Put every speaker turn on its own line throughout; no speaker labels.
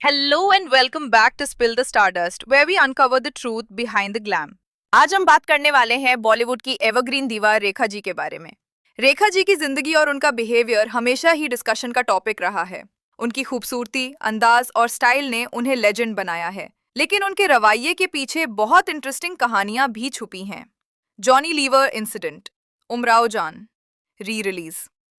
Hello and welcome back to Spill the Stardust, where we uncover the truth behind the glam. आज हम बात करने वाले हैं बॉलीवुड की एवरग्रीन दीवार रेखा जी के बारे में। रेखा जी की जिंदगी और उनका बिहेवियर हमेशा ही डिस्कशन का टॉपिक रहा है। उनकी खूबसूरती, अंदाज और स्टाइल ने उन्हें लेजेंड बनाया है, लेकिन उनके रवैये के पीछे बहुत इंटरेस्टिंग कहानियां भी छुपी हैं। जॉनी लीवर इंसिडेंट, उमराव जान री रिलीज।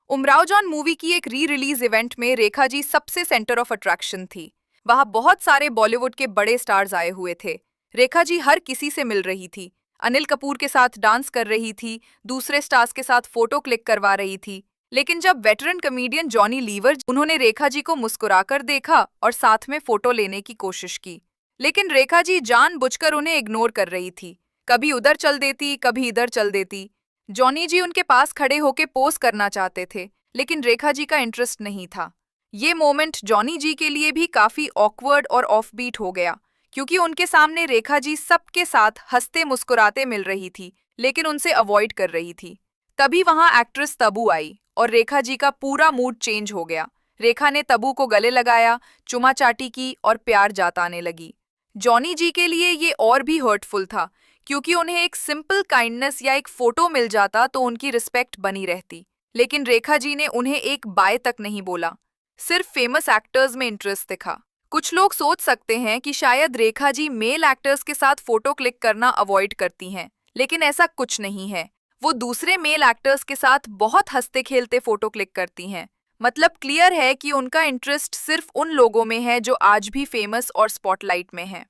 उमराव जान मूवी की एक री रिलीज इवेंट में रेखा जी सबसे सेंटर ऑफ अट्रैक्शन थी। वहां बहुत सारे बॉलीवुड के बड़े स्टार्स आए हुए थे। रेखा जी हर किसी से मिल रही थी। अनिल कपूर के साथ डांस कर रही थी, दूसरे स्टार्स के साथ फोटो क्लिक करवा रही थी। लेकिन जब वेटरन कमेडियन जॉनी लीवर उन्होंने रेखा जी को मुस्कुराकर देखा और साथ में फोटो लेने की कोशिश की, लेकिन रेखा जी जानबूझकर उन्हें इग्नोर कर रही थी। कभी उधर चल देती, कभी इधर चल देती। जॉनी जी उनके पास खड़े होके पोज करना चाहते थे, लेकिन रेखा जी का इंटरेस्ट नहीं था। ये मोमेंट जॉनी जी के लिए भी काफी ऑकवर्ड और ऑफबीट हो गया, क्योंकि उनके सामने रेखा जी सबके साथ हंसते मुस्कुराते मिल रही थी, लेकिन उनसे अवॉइड कर रही थी। तभी वहां एक्ट्रेस तबू आई और रेखा जी का पूरा मूड चेंज हो गया। रेखा ने तबू को गले लगाया, चुमा चाटी की और प्यार जताने लगी। जॉनी जी के लिए ये और भी हर्टफुल था, क्योंकि उन्हें एक सिंपल काइंडनेस या एक फोटो मिल जाता तो उनकी रिस्पेक्ट बनी रहती। लेकिन रेखा जी ने उन्हें एक बाय तक नहीं बोला, सिर्फ फेमस एक्टर्स में इंटरेस्ट दिखा। कुछ लोग सोच सकते हैं कि शायद रेखा जी मेल एक्टर्स के साथ फोटो क्लिक करना अवॉइड करती हैं, लेकिन ऐसा कुछ नहीं है। वो दूसरे मेल एक्टर्स के साथ बहुत हंसते खेलते फोटो क्लिक करती हैं। मतलब क्लियर है कि उनका इंटरेस्ट सिर्फ उन लोगों में है जो आज भी फेमस और स्पॉटलाइट में हैं।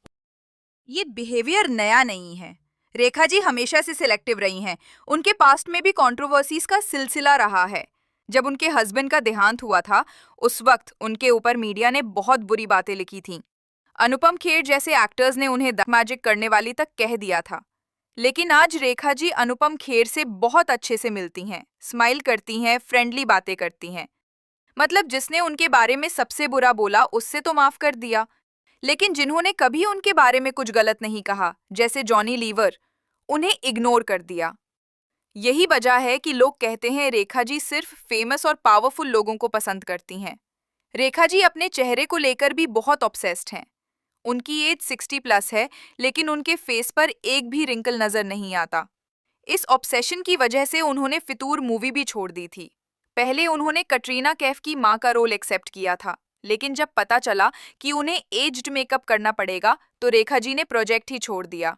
ये बिहेवियर नया नहीं है। रेखा जी हमेशा से सिलेक्टिव रही हैं। उनके पास्ट में भी कंट्रोवर्सीज का सिलसिला रहा है। जब उनके हस्बैंड का देहांत हुआ था, उस वक्त उनके ऊपर मीडिया ने बहुत बुरी बातें लिखी थीं। अनुपम खेर जैसे एक्टर्स ने उन्हें द मैजिक करने वाली तक कह दिया था। लेकिन आज रेखा जी अनुपम खेर से बहुत अच्छे से मिलती हैं, स्माइल करती हैं, फ्रेंडली बातें करती हैं। मतलब जिसने उनके बारे में सबसे बुरा बोला उससे तो माफ कर दिया, लेकिन जिन्होंने कभी उनके बारे में कुछ गलत नहीं कहा, जैसे जॉनी लीवर, उन्हें इग्नोर कर दिया। यही वजह है कि लोग कहते हैं रेखा जी सिर्फ फेमस और पावरफुल लोगों को पसंद करती हैं। रेखा जी अपने चेहरे को लेकर भी बहुत ऑब्सेस्ड हैं। उनकी एज 60 प्लस है, लेकिन उनके फेस पर एक भी रिंकल नजर नहीं आता। इस ऑब्सेशन की वजह से उन्होंने फितूर मूवी भी छोड़ दी थी। पहले उन्होंने कटरीना कैफ की मां का रोल एक्सेप्ट किया था, लेकिन जब पता चला कि उन्हें एज्ड मेकअप करना पड़ेगा, तो रेखा जी ने प्रोजेक्ट ही छोड़ दिया।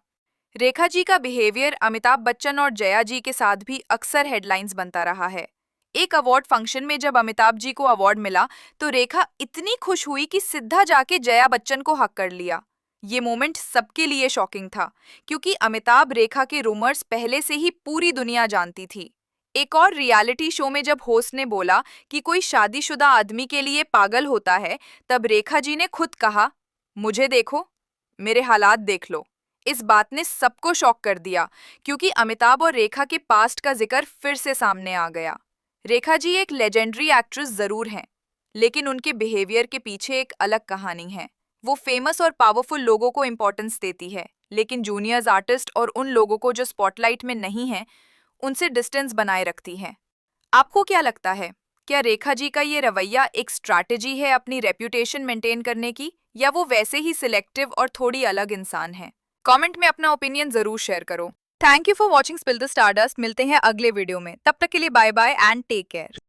रेखा जी का बिहेवियर अमिताभ बच्चन और जया जी के साथ भी अक्सर हेडलाइंस बनता रहा है। एक अवार्ड फंक्शन में जब अमिताभ जी को अवार्ड मिला, तो रेखा इतनी खुश हुई कि सीधा जाके जया बच्चन को हक कर लिया। ये मोमेंट सबके लिए शॉकिंग था, क्योंकि अमिताभ रेखा के रूमर्स पहले से ही पूरी दुनिया जानती थी। एक और रियलिटी शो में जब होस्ट ने बोला कि कोई शादीशुदा आदमी के लिए पागल होता है, तब रेखा जी ने खुद कहा, मुझे देखो, मेरे हालात देख लो। इस बात ने सबको शॉक कर दिया, क्योंकि अमिताभ और रेखा के पास्ट का जिक्र फिर से सामने आ गया। रेखा जी एक लेजेंडरी एक्ट्रेस जरूर हैं, लेकिन उनके बिहेवियर के पीछे एक अलग कहानी है। वो फेमस और पावरफुल लोगों को इंपॉर्टेंस देती है, लेकिन जूनियर्स आर्टिस्ट और उन लोगों को जो स्पॉटलाइट में नहीं हैं, उनसे डिस्टेंस बनाए रखती है। आपको क्या लगता है, क्या रेखा जी का ये रवैया एक स्ट्रैटेजी है अपनी रेप्यूटेशन मेंटेन करने की, या वो वैसे ही सिलेक्टिव और थोड़ी अलग इंसान है? कमेंट में अपना ओपिनियन जरूर शेयर करो। Thank you for watching spill the stardust. मिलते हैं अगले वीडियो में, तब तक के लिए bye bye and take care.